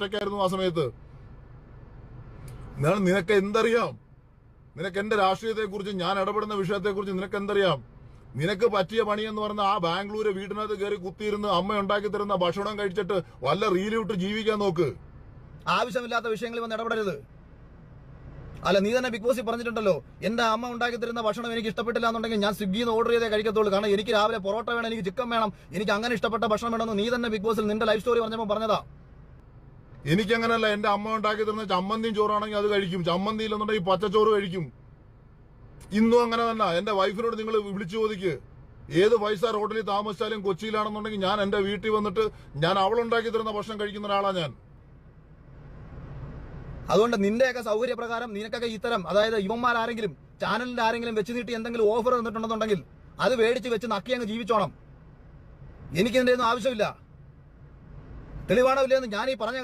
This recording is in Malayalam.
ഒറ്റയ്ക്കായിരുന്നു ആ സമയത്ത്. നിനക്ക് എന്തറിയാം? നിനക്ക് എന്റെ രാഷ്ട്രീയത്തെക്കുറിച്ച്, ഞാൻ ഇടപെടുന്ന വിഷയത്തെക്കുറിച്ച് നിനക്ക് എന്തറിയാം? നിനക്ക് പറ്റിയ പണി എന്ന് പറഞ്ഞ ആ ബാംഗ്ലൂര് വീടിനകത്ത് കയറി കുത്തിയിരുന്ന് അമ്മ ഉണ്ടാക്കി തരുന്ന ഭക്ഷണം കഴിച്ചിട്ട് വല്ല റീലിട്ട് ജീവിക്കാൻ നോക്ക്. ആവശ്യമില്ലാത്ത വിഷയങ്ങളിൽ വന്ന് ഇടപെടരുത്. അല്ല, നീ തന്നെ ബിഗ് ബോസിൽ പറഞ്ഞിട്ടുണ്ടല്ലോ, എന്റെ അമ്മ ഉണ്ടാക്കി തരുന്ന ഭക്ഷണം എനിക്ക് ഇഷ്ടപ്പെട്ടില്ല എന്നുണ്ടെങ്കിൽ ഞാൻ സ്വിഗ്ഗിയിൽ നിന്ന് ഓർഡർ ചെയ്തേ കഴിക്കത്തുള്ളൂ. കാരണം എനിക്ക് രാവിലെ പൊറോട്ട വേണം, എനിക്ക് ചിക്കൻ വേണം, എനിക്ക് അങ്ങനെ ഇഷ്ടപ്പെട്ട ഭക്ഷണം വേണമെന്ന് നീ തന്നെ ബിഗ് ബോസിൽ നിന്റെ ലൈഫ് സ്റ്റോറി പറഞ്ഞപ്പോൾ പറഞ്ഞതാ. എനിക്കങ്ങനല്ല. എന്റെ അമ്മ ഉണ്ടാക്കി തരുന്ന ചമ്മന്തിയും ചോറാണെങ്കിൽ അത് കഴിക്കും. ചമ്മന്തിയില്ലെന്നുണ്ടെങ്കിൽ പച്ചച്ചോറ് കഴിക്കും. ഇന്നും അങ്ങനെ തന്നെ. എന്റെ വൈഫിനോട് നിങ്ങൾ വിളിച്ചു ചോദിക്ക്, ഏത് 5 സ്റ്റാർ ഹോട്ടലിൽ താമസിച്ചാലും കൊച്ചിയിലാണെന്നുണ്ടെങ്കിൽ ഞാൻ എന്റെ വീട്ടിൽ വന്നിട്ട് ഞാൻ അവളുണ്ടാക്കി തരുന്ന ഭക്ഷണം കഴിക്കുന്ന ഒരാളാണ് ഞാൻ. അതുകൊണ്ട് നിന്റെയൊക്കെ സൗകര്യപ്രകാരം നിനക്കൊക്കെ ഇത്തരം, അതായത് ഇവന്മാരാരെങ്കിലും ചാനലിന്റെ ആരെങ്കിലും വെച്ച് നീട്ടി എന്തെങ്കിലും ഓഫർ തന്നിട്ടുണ്ടെന്നുണ്ടെങ്കിൽ അത് മേടിച്ച് വെച്ച് നക്കി അങ്ങ് ജീവിച്ചോണം. എനിക്കിതിന്റെ ഒന്നും ആവശ്യമില്ല. തെളിവാണോ ഇല്ലെന്ന് ഞാൻ ഈ പറഞ്ഞ